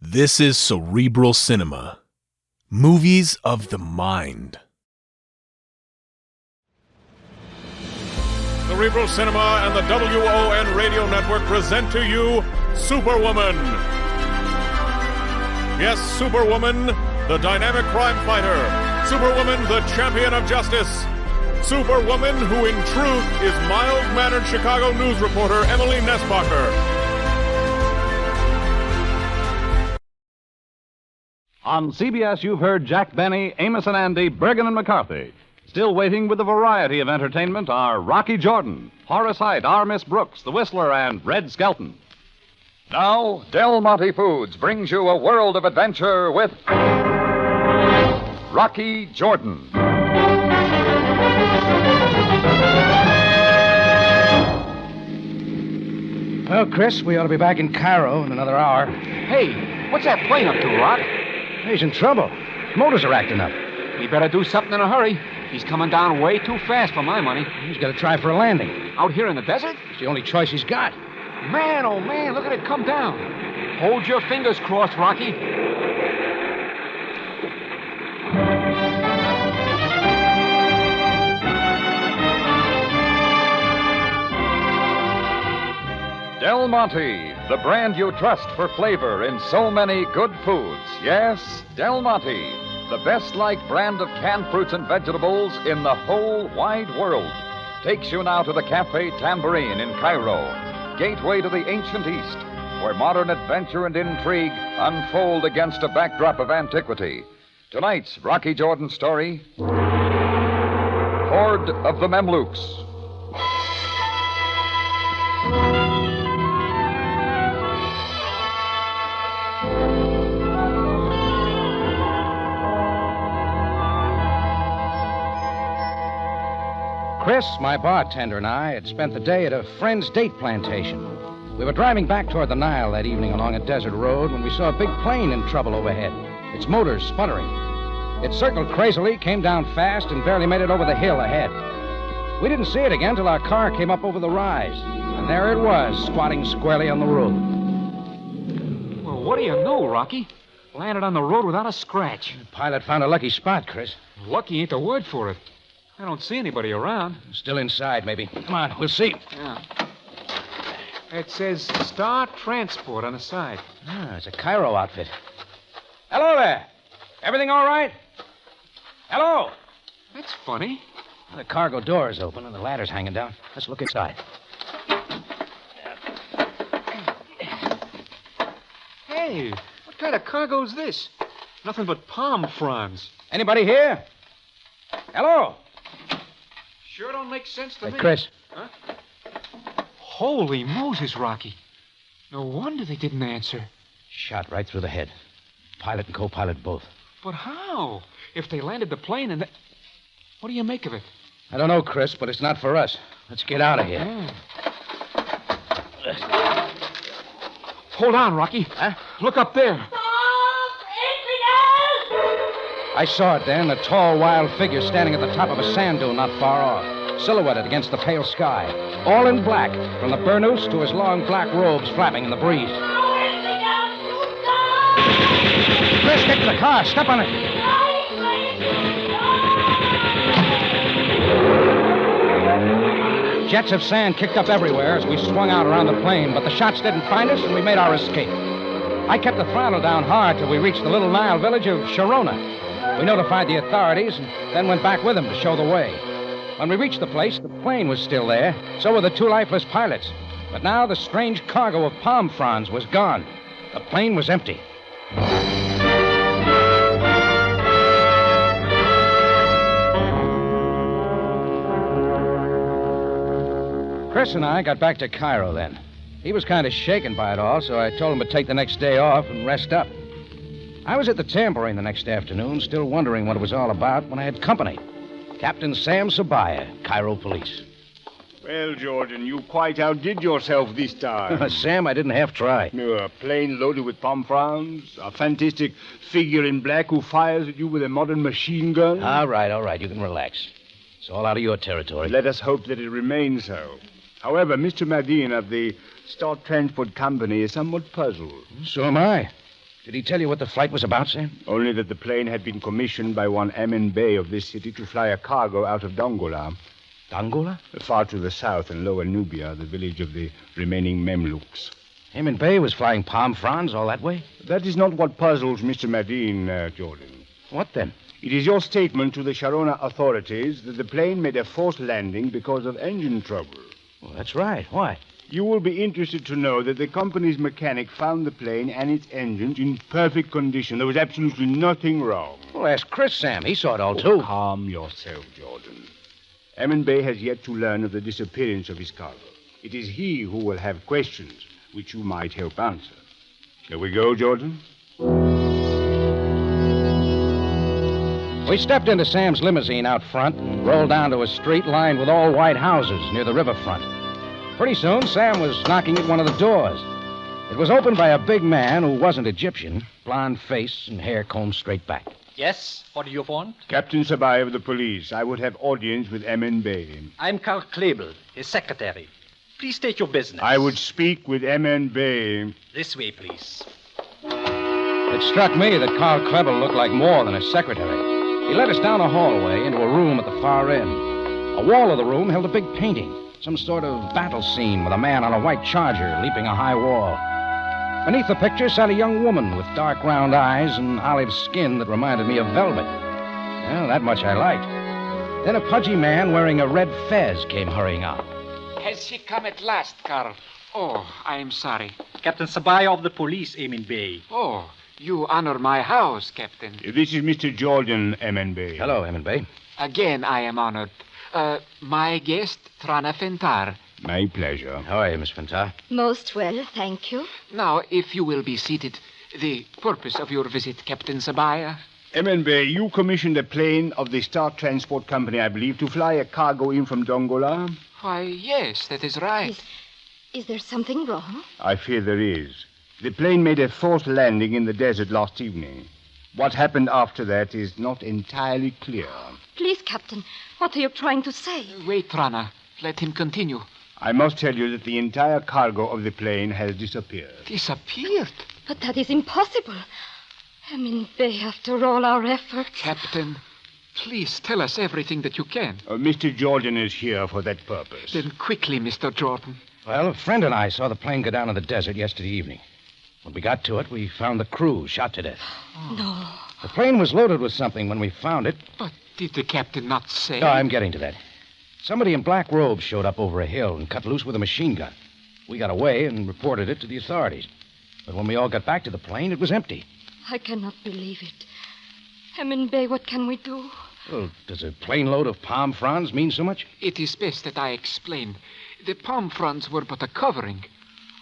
This is Cerebral Cinema. Movies of the mind. Cerebral Cinema and the WON Radio Network present to you Superwoman. Yes, Superwoman, the dynamic crime fighter. Superwoman, the champion of justice. Superwoman, who in truth is mild-mannered Chicago news reporter Emily Nesbacher. On CBS, you've heard Jack Benny, Amos and Andy, Bergen and McCarthy. Still waiting with a variety of entertainment are Rocky Jordan, Horace Heidt, R. Miss Brooks, The Whistler, and Red Skelton. Now, Del Monte Foods brings you a world of adventure with Rocky Jordan. Well, Chris, we ought to be back in Cairo in another hour. Hey, what's that plane up to, Rock? He's in trouble. Motors are acting up. We better do something in a hurry. He's coming down way too fast for my money. He's got to try for a landing. Out here in the desert? It's the only choice he's got. Man, oh man, look at it come down. Hold your fingers crossed, Rocky. Del Monte, the brand you trust for flavor in so many good foods. Yes, Del Monte, the best-liked brand of canned fruits and vegetables in the whole wide world, takes you now to the Café Tambourine in Cairo, gateway to the ancient East, where modern adventure and intrigue unfold against a backdrop of antiquity. Tonight's Rocky Jordan story, Horde of the Memlooks. Chris, my bartender, and I had spent the day at a friend's date plantation. We were driving back toward the Nile that evening along a desert road when we saw a big plane in trouble overhead, its motors sputtering. It circled crazily, came down fast, and barely made it over the hill ahead. We didn't see it again till our car came up over the rise, and there it was, squatting squarely on the road. Well, what do you know, Rocky? Landed on the road without a scratch. The pilot found a lucky spot, Chris. Lucky ain't the word for it. I don't see anybody around. Still inside, maybe. Come on, we'll see. Yeah. It says Star Transport on the side. Ah, it's a Cairo outfit. Hello there. Everything all right? Hello. That's funny. The cargo door is open and the ladder's hanging down. Let's look inside. Hey, what kind of cargo's this? Nothing but palm fronds. Anybody here? Hello. Sure don't make sense to me. Chris. Huh? Holy Moses, Rocky. No wonder they didn't answer. Shot right through the head. Pilot and co-pilot both. But how? If they landed the plane and... What do you make of it? I don't know, Chris, but it's not for us. Let's get out of here. Hold on, Rocky. Huh? Look up there. I saw it then, a tall, wild figure standing at the top of a sand dune not far off, silhouetted against the pale sky, all in black, from the burnous to his long black robes flapping in the breeze. Chris, get to the car. Step on it. Jets of sand kicked up everywhere as we swung out around the plane, but the shots didn't find us, and we made our escape. I kept the throttle down hard till we reached the little Nile village of Sharona. We notified the authorities and then went back with them to show the way. When we reached the place, the plane was still there. So were the two lifeless pilots. But now the strange cargo of palm fronds was gone. The plane was empty. Chris and I got back to Cairo then. He was kind of shaken by it all, so I told him to take the next day off and rest up. I was at the Tambourine the next afternoon, still wondering what it was all about, when I had company. Captain Sam Sabaya, Cairo Police. Well, Jordan, you quite outdid yourself this time. Sam, I didn't half try. A plane loaded with palm fronds, a fantastic figure in black who fires at you with a modern machine gun. All right, you can relax. It's all out of your territory. Let us hope that it remains so. However, Mr. Madine of the Star Transport Company is somewhat puzzled. So am I. Did he tell you what the flight was about, Sam? Only that the plane had been commissioned by one Amin Bey of this city to fly a cargo out of Dongola. Dongola? Far to the south in Lower Nubia, the village of the remaining Memlooks. Eamon Bey was flying palm fronds all that way? That is not what puzzles Mr. Madine, Jordan. What then? It is your statement to the Sharona authorities that the plane made a forced landing because of engine trouble. Well, that's right. Why? You will be interested to know that the company's mechanic found the plane and its engines in perfect condition. There was absolutely nothing wrong. Well, ask Chris, Sam. He saw it all, too. Calm yourself, Jordan. Ammon Bey has yet to learn of the disappearance of his cargo. It is he who will have questions which you might help answer. Shall we go, Jordan? We stepped into Sam's limousine out front and rolled down to a street lined with all white houses near the riverfront. Pretty soon, Sam was knocking at one of the doors. It was opened by a big man who wasn't Egyptian, blonde face and hair combed straight back. Yes? What do you want? Captain Sabai of the police. I would have audience with Ammon Bey. I'm Karl Klebel, his secretary. Please state your business. I would speak with Ammon Bey. This way, please. It struck me that Karl Klebel looked like more than a secretary. He led us down a hallway into a room at the far end. A wall of the room held a big painting, some sort of battle scene with a man on a white charger leaping a high wall. Beneath the picture sat a young woman with dark round eyes and olive skin that reminded me of velvet. Well, that much I liked. Then a pudgy man wearing a red fez came hurrying out. Has he come at last, Carl? Oh, I'm sorry. Captain Sabaya of the police, Eamon Bey. Oh, you honor my house, Captain. This is Mr. Jordan Ammon Bey. Hello, Eamon Bey. Again, I am honored. My guest, Trana Fentar. My pleasure. How are you, Miss Fentar? Most well, thank you. Now, if you will be seated, the purpose of your visit, Captain Sabaya? Ammon Bey, you commissioned a plane of the Star Transport Company, I believe, to fly a cargo in from Dongola? Why, yes, that is right. Is there something wrong? I fear there is. The plane made a forced landing in the desert last evening. What happened after that is not entirely clear. Please, Captain, what are you trying to say? Wait, Trana. Let him continue. I must tell you that the entire cargo of the plane has disappeared. Disappeared? But that is impossible. Eamon Bey, after all our efforts. Captain, please tell us everything that you can. Mr. Jordan is here for that purpose. Then quickly, Mr. Jordan. Well, a friend and I saw the plane go down in the desert yesterday evening. When we got to it, we found the crew shot to death. No. The plane was loaded with something when we found it. But did the captain not say? No, I'm getting to that. Somebody in black robes showed up over a hill and cut loose with a machine gun. We got away and reported it to the authorities. But when we all got back to the plane, it was empty. I cannot believe it. Eamon Bey, what can we do? Well, does a plane load of palm fronds mean so much? It is best that I explain. The palm fronds were but a covering.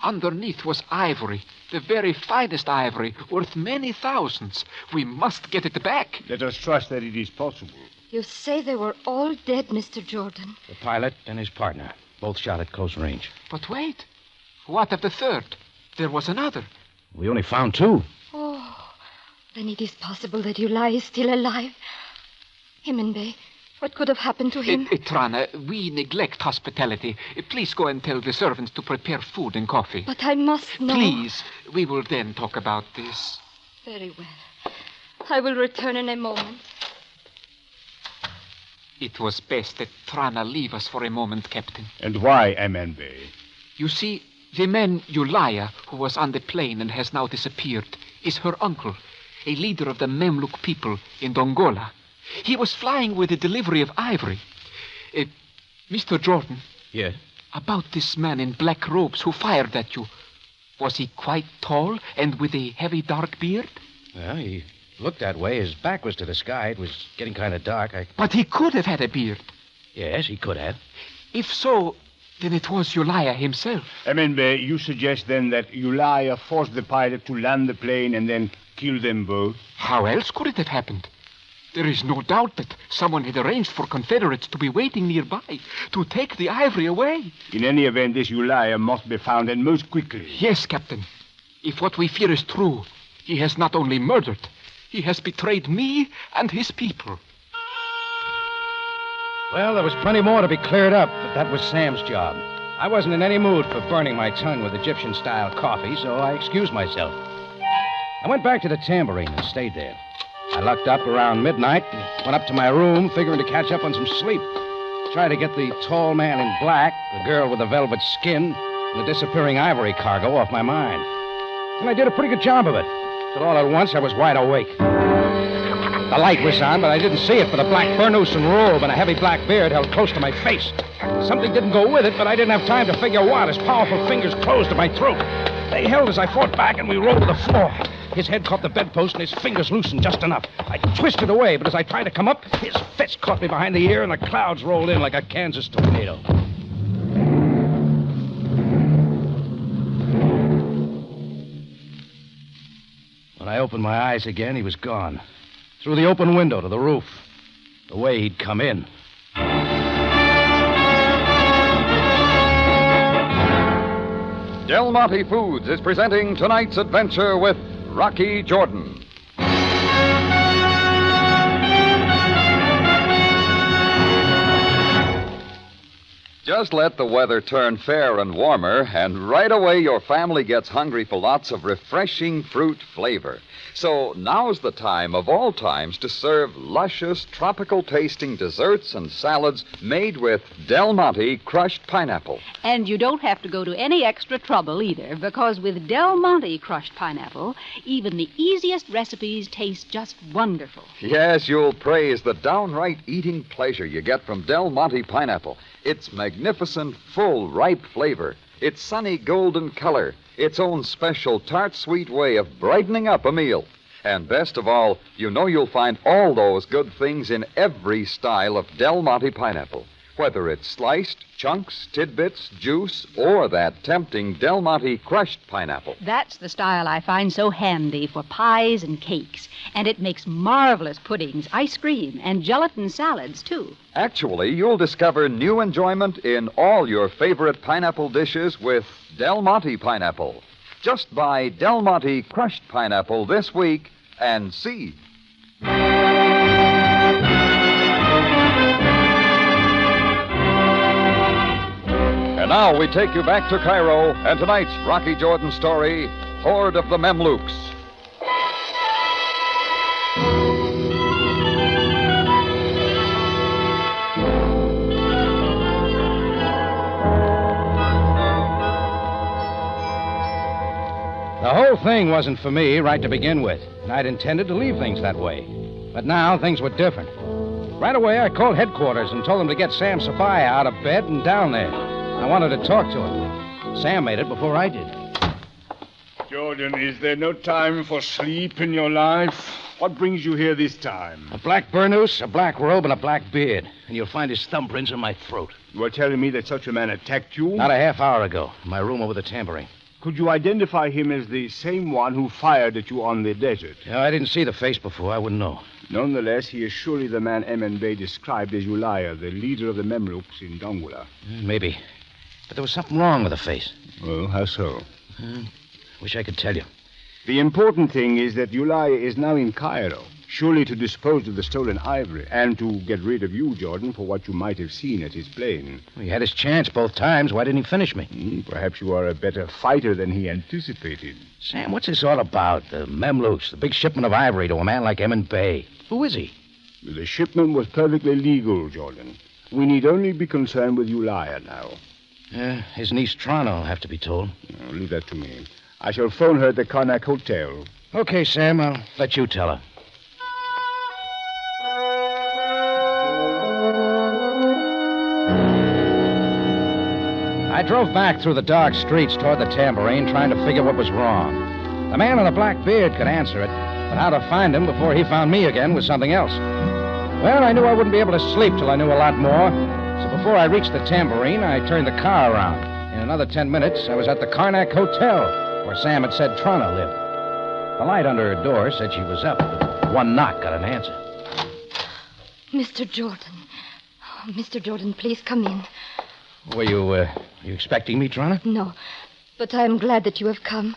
Underneath was ivory, the very finest ivory, worth many thousands. We must get it back. Let us trust that it is possible. You say they were all dead, Mr. Jordan. The pilot and his partner, both shot at close range. But wait. What of the third? There was another. We only found two. Oh, then it is possible that Ulai is still alive. Eamon Bey, what could have happened to him? Trana, we neglect hospitality. Please go and tell the servants to prepare food and coffee. But I must know. Please, we will then talk about this. Very well. I will return in a moment. It was best that Trana leave us for a moment, Captain. And why, Ammon Bey? You see, the man Ulaya, who was on the plane and has now disappeared, is her uncle, a leader of the Memlook people in Dongola. He was flying with a delivery of ivory. Mr. Jordan. Yes? About this man in black robes who fired at you. Was he quite tall and with a heavy dark beard? Well, he looked that way. His back was to the sky. It was getting kind of dark. But he could have had a beard. Yes, he could have. If so, then it was Ulaya himself. Ammon Bey, you suggest then that Ulaya forced the pilot to land the plane and then kill them both? How else could it have happened? There is no doubt that someone had arranged for Confederates to be waiting nearby to take the ivory away. In any event, this Ulaya must be found, and most quickly. Yes, Captain. If what we fear is true, he has not only murdered, he has betrayed me and his people. Well, there was plenty more to be cleared up, but that was Sam's job. I wasn't in any mood for burning my tongue with Egyptian-style coffee, so I excused myself. I went back to the Tambourine and stayed there. I lucked up around midnight and went up to my room, figuring to catch up on some sleep. Tried to get the tall man in black, the girl with the velvet skin, and the disappearing ivory cargo off my mind. And I did a pretty good job of it. Till all at once I was wide awake. The light was on, but I didn't see it for the black burnous and robe and a heavy black beard held close to my face. Something didn't go with it, but I didn't have time to figure what. His powerful fingers closed at my throat. They held as I fought back, and we rolled to the floor. His head caught the bedpost, and his fingers loosened just enough. I twisted away, but as I tried to come up, his fist caught me behind the ear, and the clouds rolled in like a Kansas tornado. When I opened my eyes again, he was gone. Through the open window to the roof. The way he'd come in. Del Monte Foods is presenting tonight's adventure with Rocky Jordan. Just let the weather turn fair and warmer, and right away your family gets hungry for lots of refreshing fruit flavor. So now's the time of all times to serve luscious, tropical-tasting desserts and salads made with Del Monte crushed pineapple. And you don't have to go to any extra trouble either, because with Del Monte crushed pineapple, even the easiest recipes taste just wonderful. Yes, you'll praise the downright eating pleasure you get from Del Monte pineapple. Its magnificent, full, ripe flavor, its sunny golden color, its own special tart sweet way of brightening up a meal. And best of all, you know you'll find all those good things in every style of Del Monte pineapple. Whether it's sliced, chunks, tidbits, juice, or that tempting Del Monte crushed pineapple. That's the style I find so handy for pies and cakes. And it makes marvelous puddings, ice cream, and gelatin salads, too. Actually, you'll discover new enjoyment in all your favorite pineapple dishes with Del Monte pineapple. Just buy Del Monte crushed pineapple this week and see. And now we take you back to Cairo and tonight's Rocky Jordan story, Horde of the Memlooks. The whole thing wasn't for me right to begin with, and I'd intended to leave things that way. But now things were different. Right away, I called headquarters and told them to get Sam Sabaya out of bed and down there. I wanted to talk to him. Sam made it before I did. Jordan, is there no time for sleep in your life? What brings you here this time? A black burnous, a black robe, and a black beard. And you'll find his thumbprints in my throat. You are telling me that such a man attacked you? Not a half hour ago, in my room over the Tambourine. Could you identify him as the same one who fired at you on the desert? No, I didn't see the face before. I wouldn't know. Nonetheless, he is surely the man Bey described as Ulaya, the leader of the Memlooks in Dongola. Maybe. But there was something wrong with the face. Well, how so? Wish I could tell you. The important thing is that Ulaya is now in Cairo, surely to dispose of the stolen ivory, and to get rid of you, Jordan, for what you might have seen at his plane. Well, he had his chance both times. Why didn't he finish me? Perhaps you are a better fighter than he anticipated. Sam, what's this all about? The Memlooks, the big shipment of ivory to a man like Bey. Who is he? The shipment was perfectly legal, Jordan. We need only be concerned with Ulaya now. His niece Trana will have to be told. Now, leave that to me. I shall phone her at the Karnak Hotel. Okay, Sam, I'll let you tell her. I drove back through the dark streets toward the Tambourine, trying to figure what was wrong. The man in the black beard could answer it, but how to find him before he found me again was something else. Well, I knew I wouldn't be able to sleep till I knew a lot more, so before I reached the Tambourine, I turned the car around. In another 10 minutes, I was at the Karnak Hotel, where Sam had said Trana lived. The light under her door said she was up, but one knock got an answer. Mr. Jordan. Oh, Mr. Jordan, please come in. Were you expecting me, Trana? No, but I'm glad that you have come.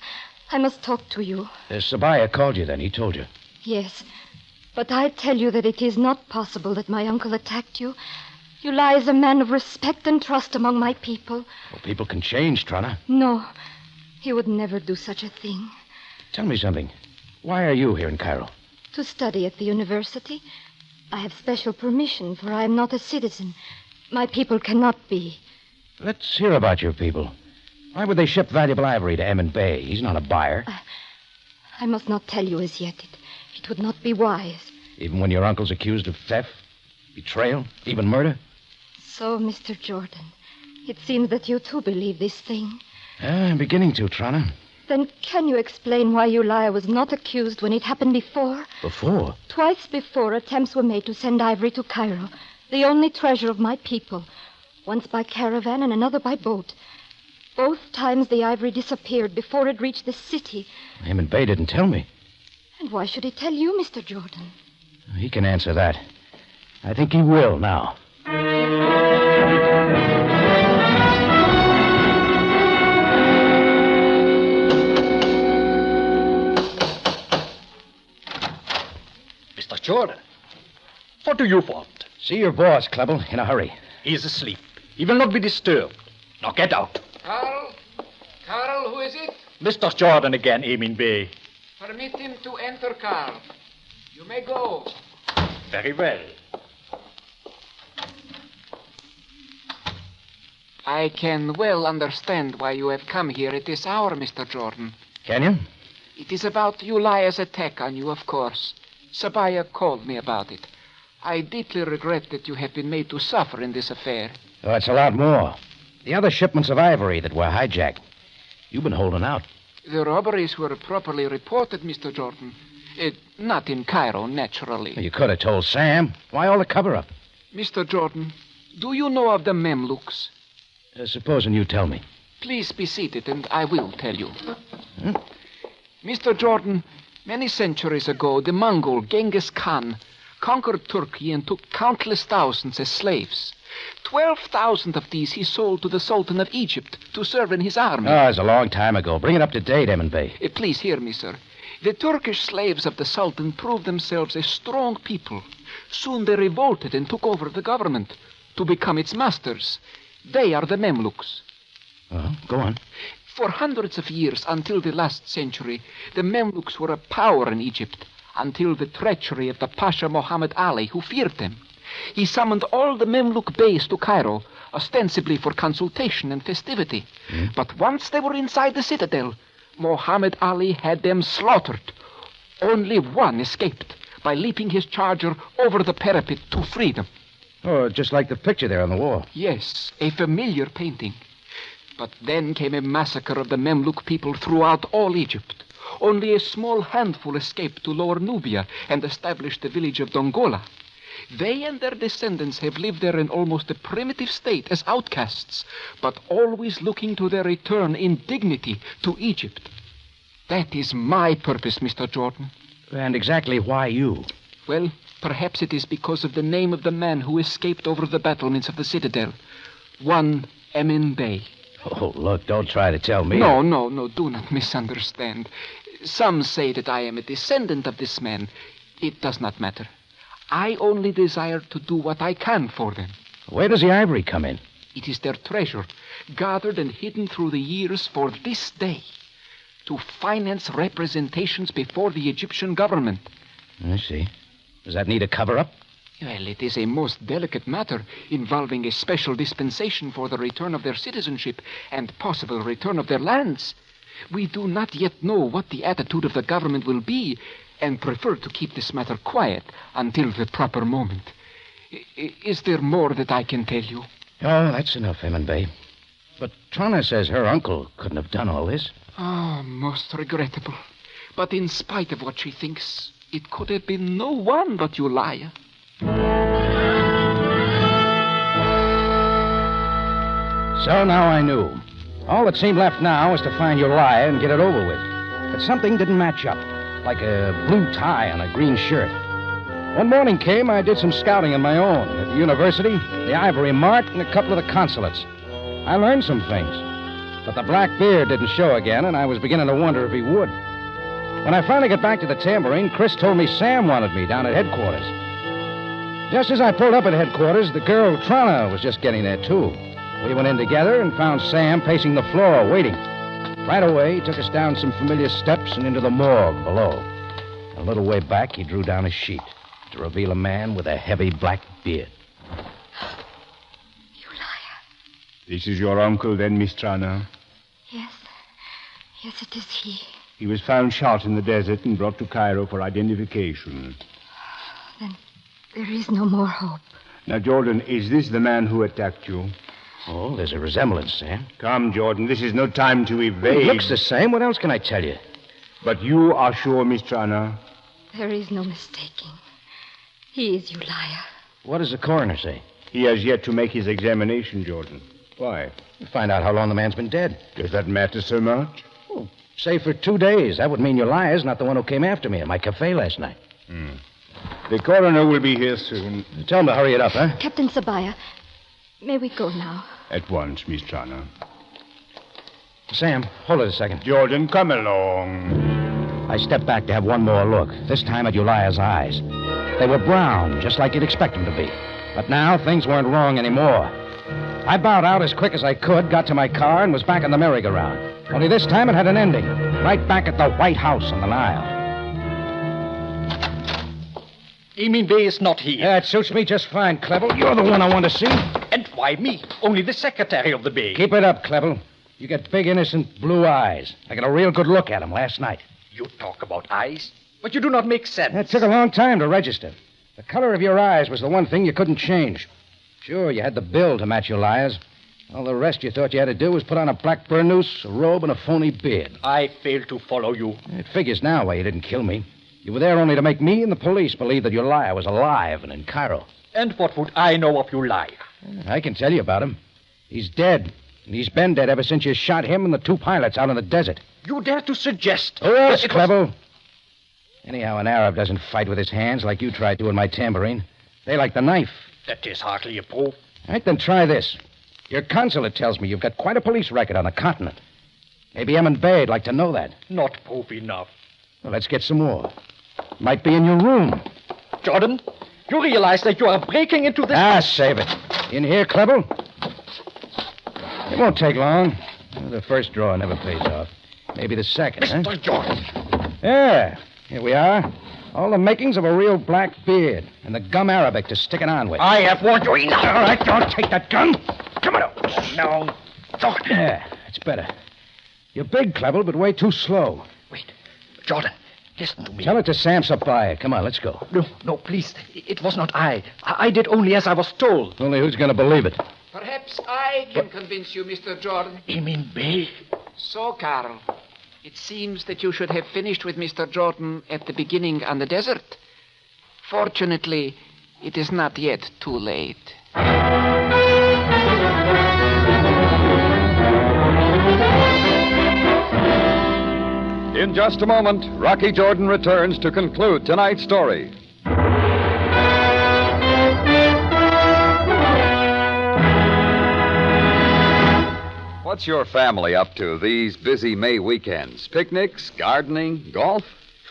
I must talk to you. Sabaya called you then, he told you. Yes, but I tell you that it is not possible that my uncle attacked you. Ulaya is a man of respect and trust among my people. Well, people can change, Trana. No, he would never do such a thing. Tell me something. Why are you here in Cairo? To study at the university. I have special permission, for I am not a citizen. My people cannot be. Let's hear about your people. Why would they ship valuable ivory to Emin Bey? He's not a buyer. I must not tell you as yet. It would not be wise. Even when your uncle's accused of theft, betrayal, even murder? So, Mr. Jordan, it seems that you too believe this thing. I'm beginning to, Trana. Then can you explain why Ulaya was not accused when it happened before? Before? Twice before, attempts were made to send ivory to Cairo, the only treasure of my people. Once by caravan and another by boat. Both times the ivory disappeared before it reached the city. Emin Bey didn't tell me. And why should he tell you, Mr. Jordan? He can answer that. I think he will now. Mr. Jordan, what do you want? See your boss, Klebel, in a hurry. He is asleep. He will not be disturbed. Now get out. Carl? Carl, who is it? Mr. Jordan again, Emin Bey. Permit him to enter, Carl. You may go. Very well. I can well understand why you have come here at this hour, Mr. Jordan. Can you? It is about Ulaya's attack on you, of course. Sabaya called me about it. I deeply regret that you have been made to suffer in this affair. Oh, it's a lot more. The other shipments of ivory that were hijacked. You've been holding out. The robberies were properly reported, Mr. Jordan. Not in Cairo, naturally. You could have told Sam. Why all the cover-up? Mr. Jordan, do you know of the Memlooks? Supposing you tell me. Please be seated, and I will tell you. Mr. Jordan, many centuries ago, the Mongol Genghis Khan conquered Turkey and took countless thousands as slaves. 12,000 of these he sold to the Sultan of Egypt to serve in his army. Oh, it's a long time ago. Bring it up to date, Emin Bey. Please hear me, sir. The Turkish slaves of the Sultan proved themselves a strong people. Soon they revolted and took over the government to become its masters. They are the Memlooks. Go on. For hundreds of years, until the last century, the Memlooks were a power in Egypt, until the treachery of the Pasha Muhammad Ali, who feared them. He summoned all the Memlook beys to Cairo, ostensibly for consultation and festivity. But once they were inside the citadel, Muhammad Ali had them slaughtered. Only one escaped by leaping his charger over the parapet to freedom. Oh, just like the picture there on the wall. Yes, a familiar painting. But then came a massacre of the Memlook people throughout all Egypt. Only a small handful escaped to Lower Nubia and established the village of Dongola. They and their descendants have lived there in almost a primitive state as outcasts, but always looking to their return in dignity to Egypt. That is my purpose, Mr. Jordan. And exactly why you? Well, perhaps it is because of the name of the man who escaped over the battlements of the citadel. One Emin Bey. Oh, look, don't try to tell me. No, do not misunderstand. Some say that I am a descendant of this man. It does not matter. I only desire to do what I can for them. Where does the ivory come in? It is their treasure, gathered and hidden through the years for this day, to finance representations before the Egyptian government. I see. Does that need a cover-up? Well, it is a most delicate matter involving a special dispensation for the return of their citizenship and possible return of their lands. We do not yet know what the attitude of the government will be and prefer to keep this matter quiet until the proper moment. Is there more that I can tell you? Oh, that's enough, Emin Bey. But Trana says her uncle couldn't have done all this. Ah, most regrettable. But in spite of what she thinks, it could have been no one but Ulaya. So now I knew. All that seemed left now was to find Ulaya and get it over with. But something didn't match up, like a blue tie on a green shirt. One morning came, I did some scouting on my own at the university, the Ivory Mart, and a couple of the consulates. I learned some things. But the black beard didn't show again, and I was beginning to wonder if he would. When I finally got back to the tambourine, Chris told me Sam wanted me down at headquarters. Just as I pulled up at headquarters, the girl Trana was just getting there, too. We went in together and found Sam pacing the floor, waiting. Right away, he took us down some familiar steps and into the morgue below. A little way back, he drew down a sheet to reveal a man with a heavy black beard. This is your uncle, then, Miss Trana? Yes. Yes, it is he. He was found shot in the desert and brought to Cairo for identification. Then there is no more hope. Now, Jordan, is this the man who attacked you? Oh, there's a resemblance, Sam. Come, Jordan, this is no time to evade. He looks the same. What else can I tell you? But you are sure, Miss Trana? There is no mistaking. He is Ulia. What does the coroner say? He has yet to make his examination, Jordan. Why? To find out how long the man's been dead. Does that matter so much? Oh, say for 2 days. That would mean Ulia's not the one who came after me at my cafe last night. The coroner will be here soon. Tell him to hurry it up, huh? Captain Sabaya, may we go now? At once, Miss Trana. Sam, hold it a second. Jordan, come along. I stepped back to have one more look, this time at Ulia's eyes. They were brown, just like you'd expect them to be. But now things weren't wrong anymore. I bowed out as quick as I could, got to my car, and was back on the merry-go-round. Only this time it had an ending, right back at the White House on the Nile. Emin Bey is not here. That suits me just fine, Clevel. You're the one I want to see. And why me? Only the secretary of the Bey. Keep it up, Clevel. You got big, innocent blue eyes. I got a real good look at them last night. You talk about eyes, but you do not make sense. It took a long time to register. The color of your eyes was the one thing you couldn't change. Sure, you had the build to match Ulia's. All the rest you thought you had to do was put on a black burnous, a robe, and a phony beard. I failed to follow you. It figures now why you didn't kill me. You were there only to make me and the police believe that Ulia was alive and in Cairo. And what would I know of Ulia? I can tell you about him. He's dead. And he's been dead ever since you shot him and the 2 pilots out in the desert. You dare to suggest... Who else, Clevel? Anyhow, an Arab doesn't fight with his hands like you tried to in my tambourine. They like the knife. That is hardly a proof. All right, then try this. Your consulate tells me you've got quite a police record on the continent. Maybe Emin Bey'd like to know that. Not proof enough. Well, let's get some more. Might be in your room. Jordan, you realize that you are breaking into this... Save it. In here, Clevel? It won't take long. The first drawer never pays off. Maybe the second, Mr. Jordan. Yeah, here we are. All the makings of a real black beard and the gum Arabic to stick it on with. I have warned you enough. All right, don't take that gun. Come on. No, Jordan. Yeah, it's better. You're big, Clevel, but way too slow. Wait, Jordan, listen to me. Tell it to Sam Sabaya. Come on, let's go. No, please. It was not I. I did only as I was told. Only who's going to believe it? Perhaps I can convince you, Mr. Jordan. Emin Bey. So, Carl, it seems that you should have finished with Mr. Jordan at the beginning on the desert. Fortunately, it is not yet too late. In just a moment, Rocky Jordan returns to conclude tonight's story. What's your family up to these busy May weekends? Picnics, gardening, golf?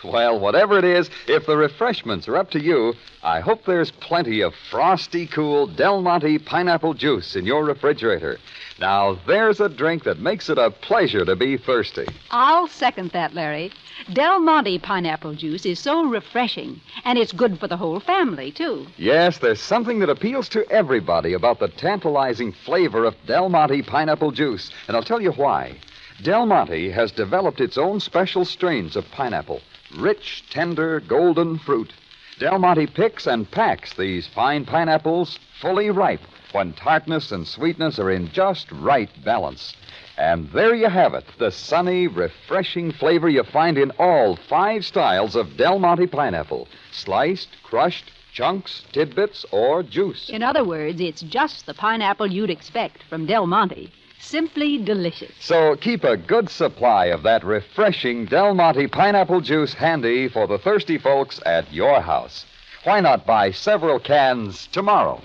Well, whatever it is, if the refreshments are up to you, I hope there's plenty of frosty, cool Del Monte pineapple juice in your refrigerator. Now, there's a drink that makes it a pleasure to be thirsty. I'll second that, Larry. Del Monte pineapple juice is so refreshing, and it's good for the whole family, too. Yes, there's something that appeals to everybody about the tantalizing flavor of Del Monte pineapple juice, and I'll tell you why. Del Monte has developed its own special strains of pineapple. Rich, tender, golden fruit. Del Monte picks and packs these fine pineapples fully ripe when tartness and sweetness are in just right balance. And there you have it, the sunny, refreshing flavor you find in all 5 styles of Del Monte pineapple. Sliced, crushed, chunks, tidbits, or juice. In other words, it's just the pineapple you'd expect from Del Monte. Simply delicious. So keep a good supply of that refreshing Del Monte pineapple juice handy for the thirsty folks at your house. Why not buy several cans tomorrow?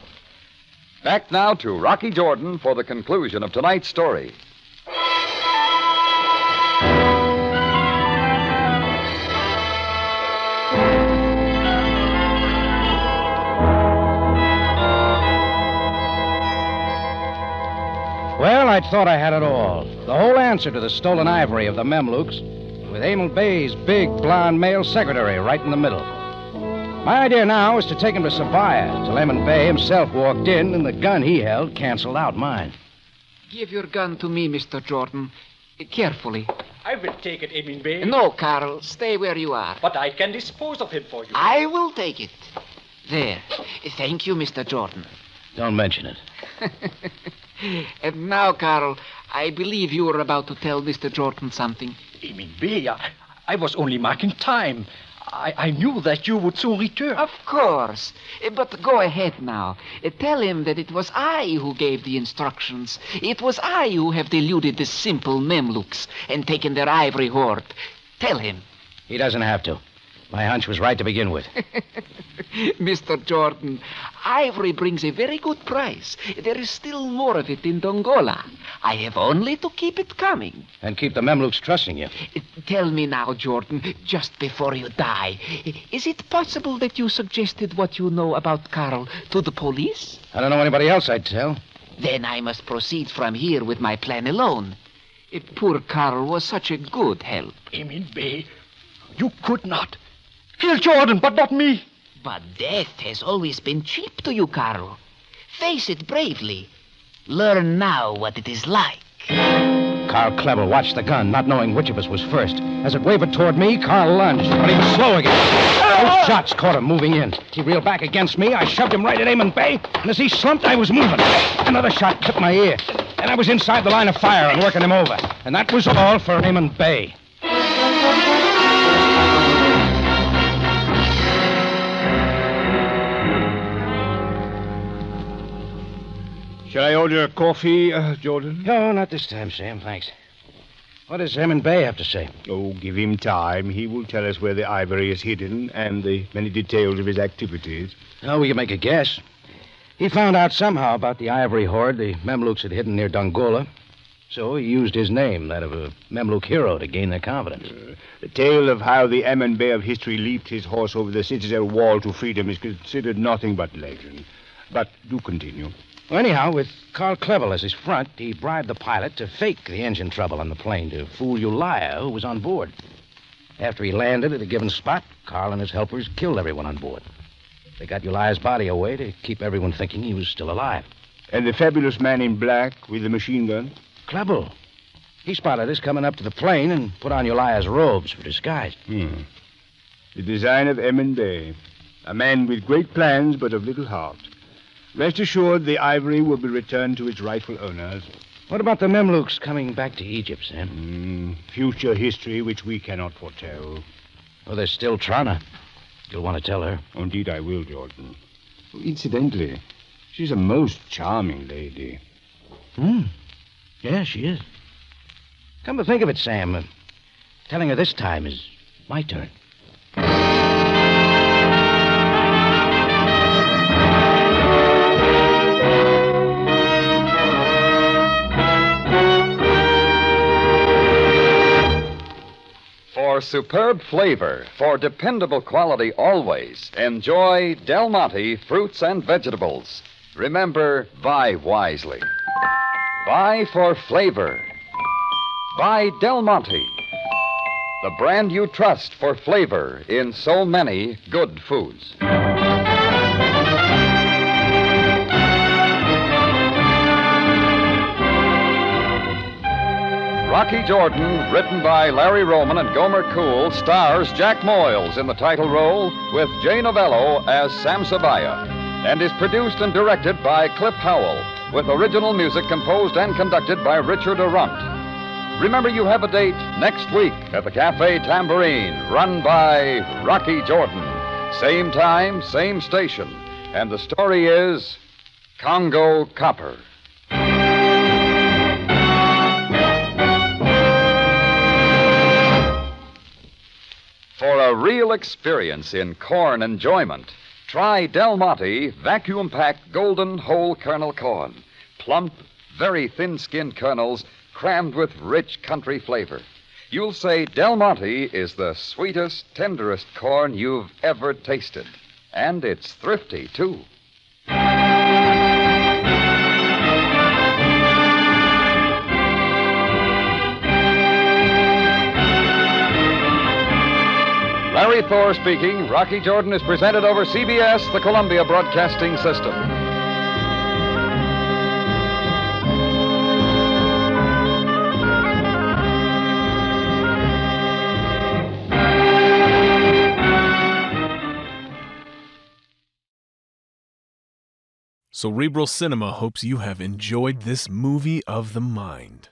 Back now to Rocky Jordan for the conclusion of tonight's story. Well, I'd thought I had it all. The whole answer to the stolen ivory of the Memlooks. with Emil Bay's big, blonde male secretary right in the middle. My idea now is to take him to Sabaya till Eamon Bay himself walked in and the gun he held canceled out mine. Give your gun to me, Mr. Jordan. Carefully. I will take it, Emin Bey. No, Carl. Stay where you are. But I can dispose of him for you. I will take it. There. Thank you, Mr. Jordan. Don't mention it. And now, Carl, I believe you were about to tell Mr. Jordan something. Emin Bey, I was only marking time. I knew that you would soon return. Of course. But go ahead now. Tell him that it was I who gave the instructions. It was I who have deluded the simple Memlooks and taken their ivory hoard. Tell him. He doesn't have to. My hunch was right to begin with. Mr. Jordan, ivory brings a very good price. There is still more of it in Dongola. I have only to keep it coming. And keep the Memlooks trusting you. Tell me now, Jordan, just before you die, is it possible that you suggested what you know about Carl to the police? I don't know anybody else I'd tell. Then I must proceed from here with my plan alone. Poor Carl was such a good help. Emin Bey, you could not. Kill Jordan, but not me. But death has always been cheap to you, Carl. Face it bravely. Learn now what it is like. Carl Clever watched the gun, not knowing which of us was first. As it wavered toward me, Carl lunged, but he was slow again. Both shots caught him moving in. He reeled back against me. I shoved him right at Eamon Bay, and as he slumped, I was moving. Another shot clipped my ear, and I was inside the line of fire and working him over. And that was all for Eamon Bay. Shall I order coffee, Jordan? No, not this time, Sam, thanks. What does Eamon Bay have to say? Oh, give him time. He will tell us where the ivory is hidden and the many details of his activities. Oh, we can make a guess. He found out somehow about the ivory hoard the Memlooks had hidden near Dongola. So he used his name, that of a Memlook hero, to gain their confidence. The tale of how the Eamon Bay of history leaped his horse over the citadel wall to freedom is considered nothing but legend. But do continue. Well, anyhow, with Carl Clevel as his front, he bribed the pilot to fake the engine trouble on the plane to fool Ulia, who was on board. After he landed at a given spot, Carl and his helpers killed everyone on board. They got Ulia's body away to keep everyone thinking he was still alive. And the fabulous man in black with the machine gun? Clevel. He spotted us coming up to the plane and put on Ulia's robes for disguise. The design of Eamon Bay. A man with great plans, but of little heart. Rest assured, the ivory will be returned to its rightful owners. What about the Memlooks coming back to Egypt, Sam? Future history which we cannot foretell. Oh, there's still Trana. You'll want to tell her. Oh, indeed I will, Jordan. Oh, incidentally, she's a most charming lady. Yeah, she is. Come to think of it, Sam, telling her this time is my turn. For superb flavor, for dependable quality always, enjoy Del Monte fruits and vegetables. Remember, buy wisely. Buy for flavor. Buy Del Monte, the brand you trust for flavor in so many good foods. Rocky Jordan, written by Larry Roman and Gomer Cool, stars Jack Moyles in the title role with Jay Novello as Sam Sabaya, and is produced and directed by Cliff Howell, with original music composed and conducted by Richard Arunt. Remember, you have a date next week at the Cafe Tambourine, run by Rocky Jordan. Same time, same station. And the story is Congo Copper. For a real experience in corn enjoyment, try Del Monte vacuum-packed golden whole kernel corn. Plump, very thin-skinned kernels crammed with rich country flavor. You'll say Del Monte is the sweetest, tenderest corn you've ever tasted. And it's thrifty, too. Larry Thor speaking. Rocky Jordan is presented over CBS, the Columbia Broadcasting System. Cerebral Cinema hopes you have enjoyed this movie of the mind.